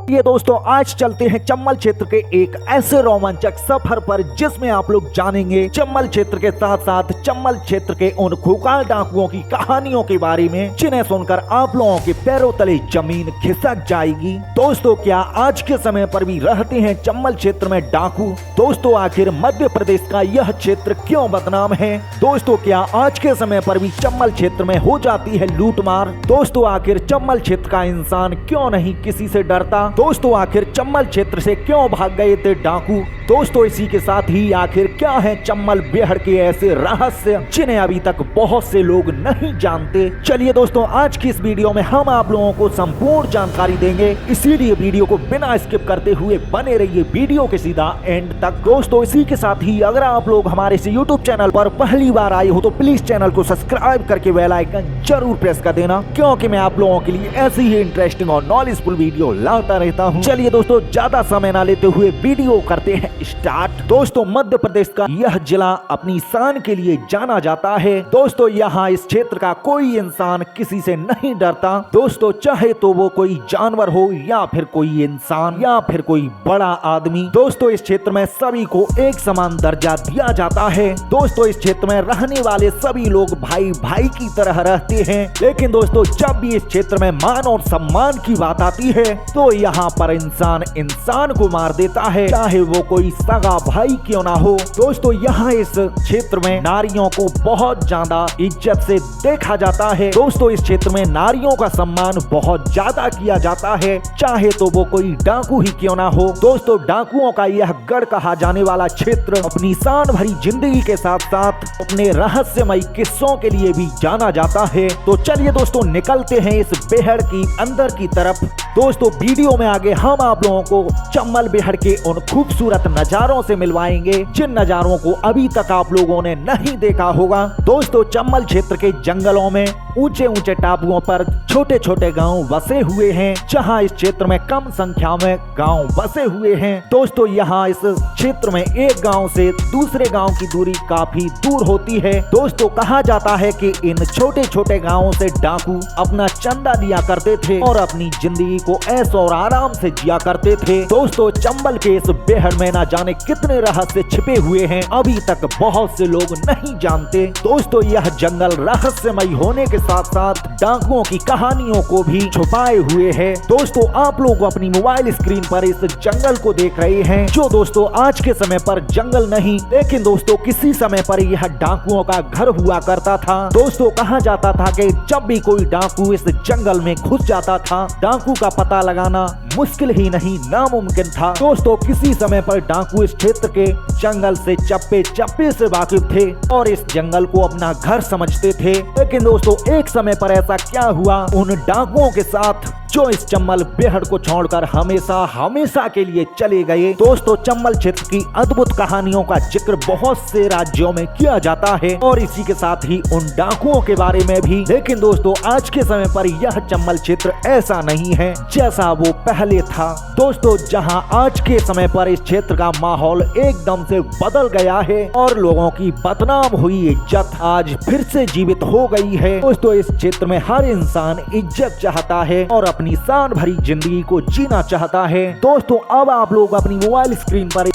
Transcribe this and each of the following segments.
ये दोस्तों आज चलते हैं चंबल क्षेत्र के एक ऐसे रोमांचक सफर पर जिसमें आप लोग जानेंगे चंबल क्षेत्र के साथ साथ चंबल क्षेत्र के उन खूंखार डाकुओं की कहानियों के बारे में जिन्हें सुनकर आप लोगों के पैरों तले जमीन खिसक जाएगी। दोस्तों क्या आज के समय पर भी रहते हैं चंबल क्षेत्र में डाकू? दोस्तों आखिर मध्य प्रदेश का यह क्षेत्र क्यों बदनाम है? दोस्तों क्या आज के समय पर भी चंबल क्षेत्र में हो जाती है लूटमार? दोस्तों आखिर चंबल क्षेत्र का इंसान क्यों नहीं किसी से डरता? दोस्तों आखिर चंबल क्षेत्र से क्यों भाग गए थे डाकू? दोस्तों इसी के साथ ही आखिर क्या है चंबल बेहड़ के ऐसे रहस्य जिन्हें अभी तक बहुत से लोग नहीं जानते? चलिए दोस्तों आज की इस वीडियो में हम आप लोगों को संपूर्ण जानकारी देंगे, इसीलिए वीडियो को बिना स्किप करते हुए बने रहिए वीडियो के सीधा एंड तक। दोस्तों इसी के साथ ही अगर आप लोग हमारे इस यूट्यूब चैनल पर पहली बार आए हो तो प्लीज चैनल को सब्सक्राइब करके बेल आइकन जरूर प्रेस कर देना, क्योंकि मैं आप लोगों के लिए ऐसी ही इंटरेस्टिंग और नॉलेजफुल वीडियो लाता रहता हूँ। चलिए दोस्तों ज्यादा समय न लेते हुए वीडियो करते हैं स्टार्ट। दोस्तों मध्य प्रदेश का यह जिला अपनी शान के लिए जाना जाता है। दोस्तों यहाँ इस क्षेत्र का कोई इंसान किसी से नहीं डरता। दोस्तों चाहे तो वो कोई जानवर हो या फिर कोई इंसान या फिर कोई बड़ा आदमी, दोस्तों इस क्षेत्र में सभी को एक समान दर्जा दिया जाता है। दोस्तों इस क्षेत्र में रहने वाले सभी लोग भाई भाई की तरह रहते हैं। लेकिन दोस्तों जब भी इस क्षेत्र में मान और सम्मान की बात आती है तो यहाँ पर इंसान इंसान को मार देता है, चाहे वो कोई सगा भाई क्यों ना हो। दोस्तों यहाँ इस क्षेत्र में नारियों को बहुत ज्यादा इज्जत से देखा जाता है। दोस्तों इस क्षेत्र में नारियों का सम्मान बहुत ज्यादा किया जाता है, चाहे तो वो कोई डाकू ही क्यों ना हो। दोस्तों डाकुओं का यह गढ़ कहा जाने वाला क्षेत्र अपनी शान भरी जिंदगी के साथ साथ अपने रहस्यमय किस्सों के लिए भी जाना जाता है। तो चलिए दोस्तों निकलते हैं इस बेहड़ की अंदर की तरफ। दोस्तों वीडियो में आगे हम आप लोगों को चंबल बेहड़ के उन खूबसूरत नजारों से मिलवाएंगे जिन नजारों को अभी तक आप लोगों ने नहीं देखा होगा। दोस्तों चंबल क्षेत्र के जंगलों में ऊंचे ऊंचे टापुओं पर छोटे छोटे गांव बसे हुए हैं, जहां इस क्षेत्र में कम संख्या में गांव बसे हुए हैं। दोस्तों यहाँ इस क्षेत्र में एक गांव से दूसरे गांव की दूरी काफी दूर होती है। दोस्तों कहा जाता है कि इन छोटे छोटे गांवों से डाकू अपना चंदा दिया करते थे और अपनी जिंदगी को ऐश और आराम से जिया करते थे। दोस्तों चंबल के इस बेहड़ में ना जाने कितने रहस्य छिपे हुए हैं, अभी तक बहुत से लोग नहीं जानते। दोस्तों यह जंगल रहस्यमय होने के साथ साथ डाकुओं की कहानियों को भी छुपाए हुए है। दोस्तों आप लोग अपनी मोबाइल स्क्रीन पर इस जंगल को देख रहे हैं, जो दोस्तों आज के समय पर जंगल नहीं लेकिन दोस्तों किसी समय पर यह डाकुओं का घर हुआ करता था। दोस्तों कहा जाता था कि जब भी कोई डाकू इस जंगल में घुस जाता था, डाकू का पता लगाना मुश्किल ही नहीं नामुमकिन था। दोस्तों किसी समय पर डाकू इस क्षेत्र के जंगल से चप्पे चप्पे से वाकिफ थे और इस जंगल को अपना घर समझते थे। लेकिन दोस्तों एक समय पर ऐसा क्या हुआ उन डाकुओं के साथ जो इस चंबल बेहड़ को छोड़कर हमेशा हमेशा के लिए चले गए। दोस्तों चंबल क्षेत्र की अद्भुत कहानियों का जिक्र बहुत से राज्यों में किया जाता है और इसी के साथ ही उन डाकुओं के बारे में भी। लेकिन दोस्तों आज के समय पर यह चंबल क्षेत्र ऐसा नहीं है जैसा वो पहले था। दोस्तों जहां आज के समय पर इस क्षेत्र का माहौल एकदम से बदल गया है और लोगों की बदनाम हुई इज्जत आज फिर से जीवित हो गई है। दोस्तों इस क्षेत्र में हर इंसान इज्जत चाहता है और अपनी शान भरी जिंदगी को जीना चाहता है। दोस्तों अब आप लोग अपनी मोबाइल स्क्रीन पर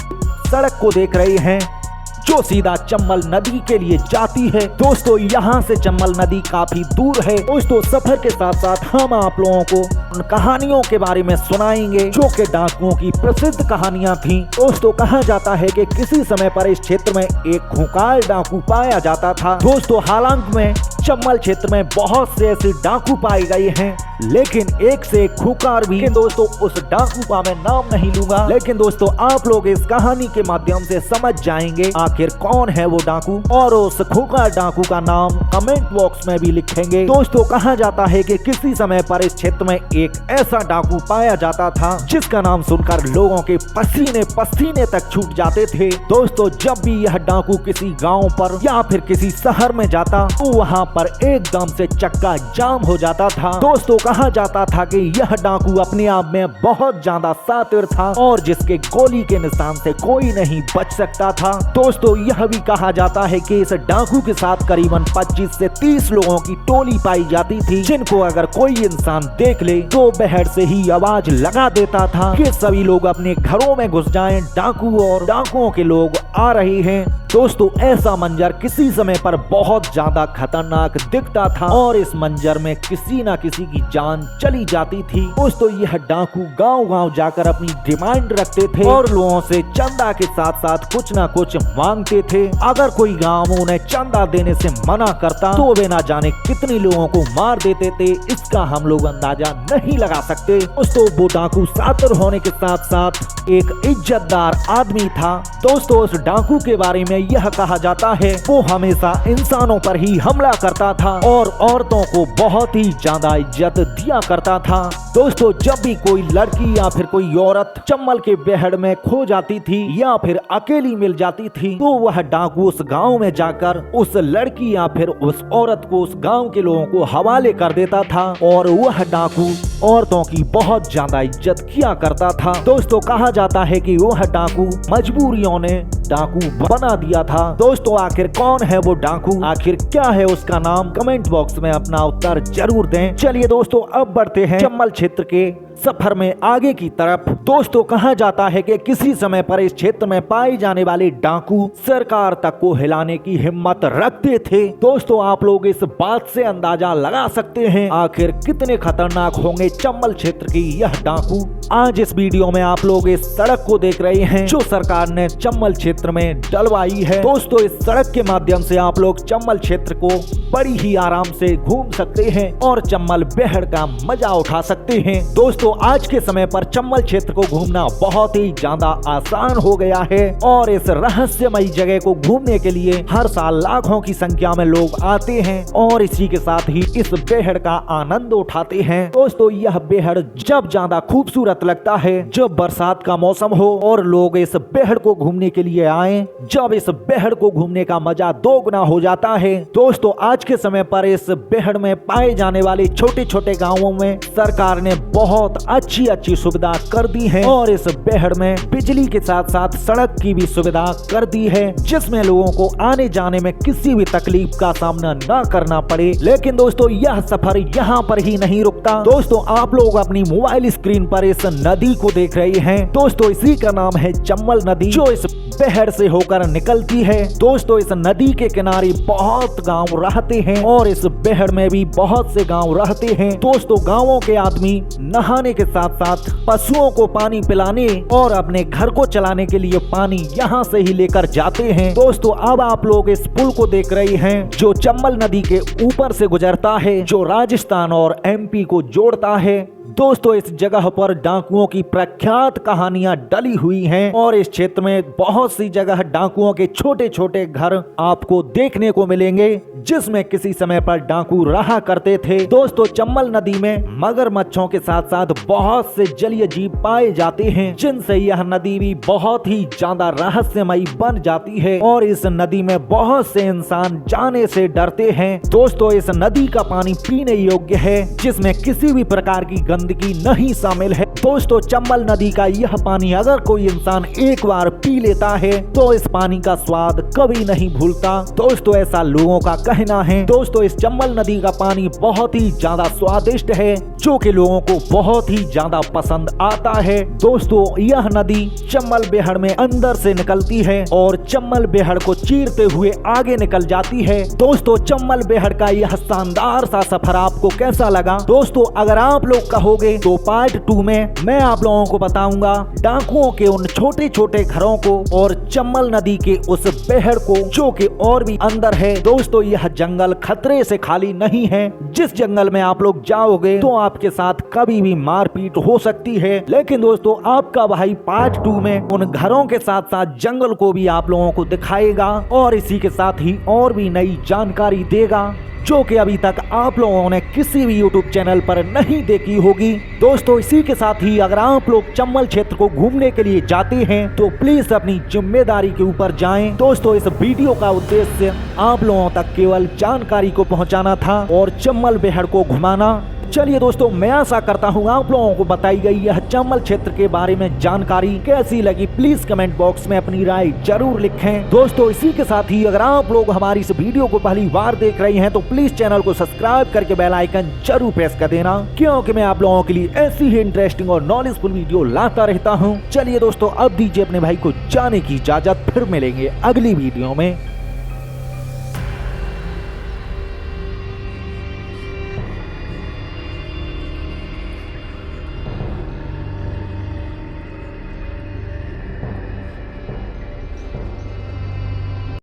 सड़क को देख रहे हैं जो सीधा चंबल नदी के लिए जाती है। दोस्तों यहाँ से चंबल नदी काफी दूर है। दोस्तों सफर के साथ साथ हम आप लोगों को उन कहानियों के बारे में सुनाएंगे जो कि डाकुओं की प्रसिद्ध कहानियां थीं। दोस्तों कहा जाता है कि किसी समय पर इस क्षेत्र में एक खूंखार डाकू पाया जाता था। दोस्तों हालांकि में चंबल क्षेत्र में बहुत से ऐसे डाकू पाए गए हैं, लेकिन एक से एक खूंखार भी। दोस्तों उस डाकू का मैं नाम नहीं लूंगा, लेकिन दोस्तों आप लोग इस कहानी के माध्यम से समझ जाएंगे आखिर कौन है वो डाकू और उस खूंखार डाकू का नाम कमेंट बॉक्स में भी लिखेंगे। दोस्तों कहा जाता है कि किसी समय पर इस क्षेत्र में एक ऐसा डाकू पाया जाता था जिसका नाम सुनकर लोगों के पसीने पसीने तक छूट जाते थे। दोस्तों जब भी यह डाकू किसी गाँव पर या फिर किसी शहर में जाता तो वहाँ पर एकदम से चक्का जाम हो जाता था। दोस्तों कहा जाता था कि यह डाकू अपने आप में बहुत ज्यादा शातिर था और जिसके गोली के निशान से कोई नहीं बच सकता था। दोस्तों यह भी कहा जाता है कि इस डाकू के साथ करीबन 25 से 30 लोगों की टोली पाई जाती थी, जिनको अगर कोई इंसान देख ले तो बाहर से ही आवाज लगा देता था कि सभी लोग अपने घरों में घुस जाएं, डाकू और डाकुओं के लोग आ रहे हैं। दोस्तों ऐसा मंजर किसी समय पर बहुत ज्यादा खतरनाक दिखता था और इस मंजर में किसी न किसी की जान चली जाती थी। दोस्तों यह डाकू गांव-गांव जाकर अपनी डिमांड रखते थे और लोगों से चंदा के साथ साथ कुछ न कुछ मांगते थे। अगर कोई गांव उन्हें चंदा देने से मना करता तो वे न जाने कितने लोगों को मार देते थे, इसका हम लोग अंदाजा नहीं लगा सकते। दोस्तों वो डाकू शातिर होने के साथ साथ एक इज्जतदार आदमी था। दोस्तों उस डाकू के बारे में यह कहा जाता है वो हमेशा इंसानों पर ही हमला करता था और औरतों को बहुत ही ज्यादा इज्जत दिया करता था। दोस्तों जब भी कोई लड़की या फिर कोई औरत चम्मल के बेहड़ में खो जाती थी या फिर अकेली मिल जाती थी तो वह डाकू उस गांव में जाकर उस लड़की या फिर उस औरत को उस गांव के लोगों को हवाले कर देता था और वह डाकू औरतों की बहुत ज्यादा इज्जत किया करता था। दोस्तों कहा जाता है कि वह डाकू मजबूरियों ने डाकू बना दिया था। दोस्तों आखिर कौन है वो डाकू, आखिर क्या है उसका नाम, कमेंट बॉक्स में अपना उत्तर जरूर दें। चलिए दोस्तों अब बढ़ते हैं चम्बल क्षेत्र के सफर में आगे की तरफ। दोस्तों कहा जाता है कि किसी समय पर इस क्षेत्र में पाए जाने वाले डाकू सरकार तक को हिलाने की हिम्मत रखते थे। दोस्तों आप लोग इस बात से अंदाजा लगा सकते हैं आखिर कितने खतरनाक होंगे चम्बल क्षेत्र की यह डाकू। आज इस वीडियो में आप लोग इस सड़क को देख रहे हैं जो सरकार ने चम्बल क्षेत्र में डलवाई है। दोस्तों इस सड़क के माध्यम से आप लोग चम्बल क्षेत्र को बड़ी ही आराम से घूम सकते हैं और चम्बल बेहड़ का मजा उठा सकते हैं। दोस्तों आज के समय पर चम्बल क्षेत्र को घूमना बहुत ही ज्यादा आसान हो गया है और इस रहस्यमयी जगह को घूमने के लिए हर साल लाखों की संख्या में लोग आते हैं और इसी के साथ ही इस बेहड़ का आनंद उठाते हैं। दोस्तों यह बेहड़ जब ज्यादा खूबसूरत लगता है जब बरसात का मौसम हो और लोग इस बेहड़ को घूमने के लिए आए, जब इस बेहड़ को घूमने का मजा दोगुना हो जाता है। दोस्तों आज के समय पर इस बेहड़ में पाए जाने वाले छोटे छोटे गाँवों में सरकार ने बहुत अच्छी सुविधा कर दी है और इस बेहड़ में बिजली के साथ साथ सड़क की भी सुविधा कर दी है जिसमें लोगों को आने जाने में किसी भी तकलीफ का सामना न करना पड़े। लेकिन दोस्तों यह सफर यहाँ पर ही नहीं रुकता। दोस्तों आप लोग अपनी मोबाइल स्क्रीन पर इस नदी को देख रहे हैं। दोस्तों इसी का नाम है चम्बल नदी जो इस बेहड़ से होकर निकलती है। दोस्तों इस नदी के किनारे बहुत गांव रहते हैं और इस बेहड़ में भी बहुत से गांव रहते हैं। दोस्तों गांवों के आदमी नहाने के साथ साथ पशुओं को पानी पिलाने और अपने घर को चलाने के लिए पानी यहाँ से ही लेकर जाते हैं। दोस्तों अब आप लोग इस पुल को देख रहे हैं जो चम्बल नदी के ऊपर से गुजरता है जो राजस्थान और एमपी को जोड़ता है। दोस्तों इस जगह पर डाकुओं की प्रख्यात कहानियां डली हुई हैं और इस क्षेत्र में बहुत सी जगह डाकुओं के छोटे छोटे घर आपको देखने को मिलेंगे जिसमें किसी समय पर डाकू रहा करते थे। दोस्तों चम्बल नदी में मगरमच्छों के साथ साथ बहुत से जलीय जीव पाए जाते हैं जिनसे यह नदी भी बहुत ही ज्यादा रहस्यमयी बन जाती है और इस नदी में बहुत से इंसान जाने से डरते हैं। दोस्तों इस नदी का पानी पीने योग्य है जिसमें किसी भी प्रकार की गंदगी नहीं शामिल है। दोस्तों चम्बल नदी का यह पानी अगर कोई इंसान एक बार पी लेता है तो इस पानी का स्वाद कभी नहीं भूलता। दोस्तों ऐसा लोगों का कहना है। दोस्तों इस चम्बल नदी का पानी बहुत ही ज्यादा स्वादिष्ट है जो कि लोगों को बहुत ही ज्यादा पसंद आता है। दोस्तों यह नदी चम्बल बेहड़ में अंदर से निकलती है और चम्बल बेहड़ को चीरते हुए आगे निकल जाती है। दोस्तों चम्बल बेहड़ का यह शानदार सा सफर आपको कैसा लगा? दोस्तों अगर आप लोग कहोगे तो पार्ट 2 में मैं आप लोगों को बताऊंगा डाकुओं के उन छोटे छोटे घरों को और चम्बल नदी के उस बेहड़ को जो कि और भी अंदर है। दोस्तों यह जंगल खतरे से खाली नहीं है। जिस जंगल में आप लोग जाओगे तो आपके साथ कभी भी मारपीट हो सकती है। लेकिन दोस्तों आपका भाई पार्ट 2 में उन घरों के साथ साथ जंगल को भी आप लोगों को दिखाएगा और इसी के साथ ही और भी नई जानकारी देगा। जो कि अभी तक आप लोगों ने किसी भी यूट्यूब चैनल पर नहीं देखी होगी। दोस्तों इसी के साथ ही अगर आप लोग चंबल क्षेत्र को घूमने के लिए जाते हैं तो प्लीज अपनी जिम्मेदारी के ऊपर जाएं। दोस्तों इस वीडियो का उद्देश्य आप लोगों तक केवल जानकारी को पहुंचाना था और चंबल बेहड़ को घुमाना। चलिए दोस्तों, मैं आशा करता हूँ आप लोगों को बताई गई यह चंबल क्षेत्र के बारे में जानकारी कैसी लगी, प्लीज कमेंट बॉक्स में अपनी राय जरूर लिखें। दोस्तों इसी के साथ ही अगर आप लोग हमारी इस वीडियो को पहली बार देख रहे हैं तो प्लीज चैनल को सब्सक्राइब करके बेल आइकन जरूर प्रेस कर देना, क्योंकि मैं आप लोगों के लिए ऐसी ही इंटरेस्टिंग और नॉलेजफुल वीडियो लाता रहता हूँ। चलिए दोस्तों, अब दीजिए अपने भाई को जाने की इजाजत, फिर मिलेंगे अगली वीडियो में।